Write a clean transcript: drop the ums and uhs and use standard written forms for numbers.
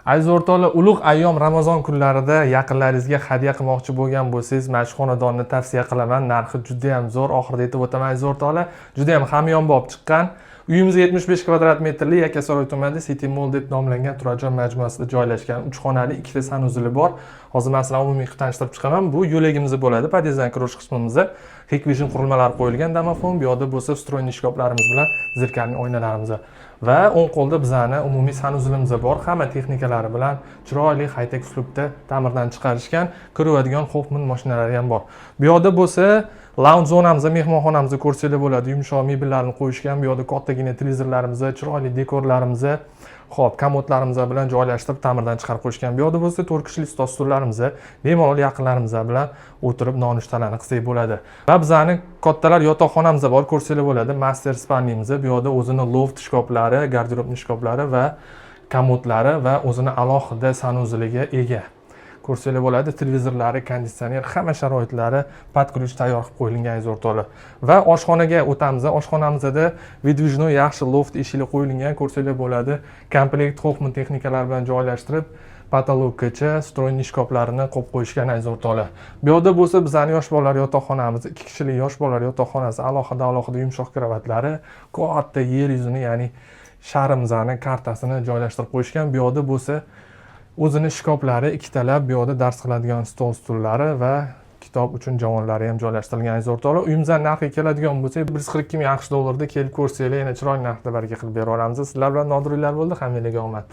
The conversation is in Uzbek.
Aziz o'rtoqlar, ulug' ayyom Ramazon kunlarida yaqinlaringizga hadya qilmoqchi bo'lgan bo'lsangiz, mana shu xonadonni tavsiya qilaman. Narxi juda ham zo'r. Oxirida aytib o'taman aziz o'rtoqlar. Juda ham hamyonbop chiqqan. Uyimiz 75 kvadrat metrli Yakkasaroy tumanida City Mall deb nomlangan turar joy majmuasida joylashgan. 3 xonali, 2 ta sanuzli bor. Hozir men sizlarga umumiy tanishtirib chiqaman. Bu yo'lagimiz bo'ladi. Podyezddan kirish qismimizda Hikvision qurilmalari qo'yilgan domofon, bu yoqda bo'lsa встроенный shkaflarimiz bilan zirkarli oynalarimiz va o'ng qo'lda bizani umumiy sanuzlimiz bor. Hamma texnikalari bilan chiroyli high-tech uslubda ta'mirdan chiqarishgan, kiradigan Hoffman mashinalari ham bor. Bu yoqda bo'lsa lounge zonamizda, mehmonxonamizda ko'rsanglar bo'ladi. Yumshoq mebellarni qo'yishgan. Bu yoqda kattagina televizorlarimiz, chiroyli dekorlarimiz, xo'p, komodlarimiz bilan joylashtirib ta'mirdan chiqarib qo'yishgan. Bu yoqda bo'lsa 4 kishilik stol stullarimiz, bemalol yaqinlarimiz bilan o'tirib nonushtalarni qilsak bo'ladi. Va bizning kattalar yotoqxonamiz bor, ko'rsanglar bo'ladi. Master spalnimiz, bu yoqda o'zini loft shkaflari, garderobni shkaflari va komodlari va o'zini alohida sanuzliga ega. Ko'rsanglar bo'ladi, televizorlari, konditsioner, hamma sharoitlari podключ tayyor qilib qo'yilgan aziz o'rtoqlar. Va oshxonaga o'tamiz. Oshxonamizda vidvijnoy yaxshi loft eshigi qo'yilgan, ko'rsanglar bo'ladi. Komplekt Hoffman texnikalari bilan joylashtirib, patologgacha встроенный shkaflarini qo'yib qo'yishgan aziz o'rtoqlar. Bu yoqda bo'lsa bizning yosh bolalar yotoqxonamiz, 2 kishilik yosh bolalar yotoqxonasi, alohida yumshoq kravatlari, katta yer yuzini, ya'ni sharimizning kartasini joylashtirib qo'yishgan. Bu yoqda bo'lsa o'zini shkaflari ikkitalab, bu yoqda dars qiladigan stol stullari va kitob uchun javonlari ham joylashtirilgan aziz o'rtoqlar. Uyimizdan narxiga keladigan bo'lsak, 142 ming AQSh dollarida kelib ko'rsanglar, yana chiroyli narxda baraka qilib bera olamiz. Sizlar bilan Nodirlar bo'ldi. Hammanglarga omad.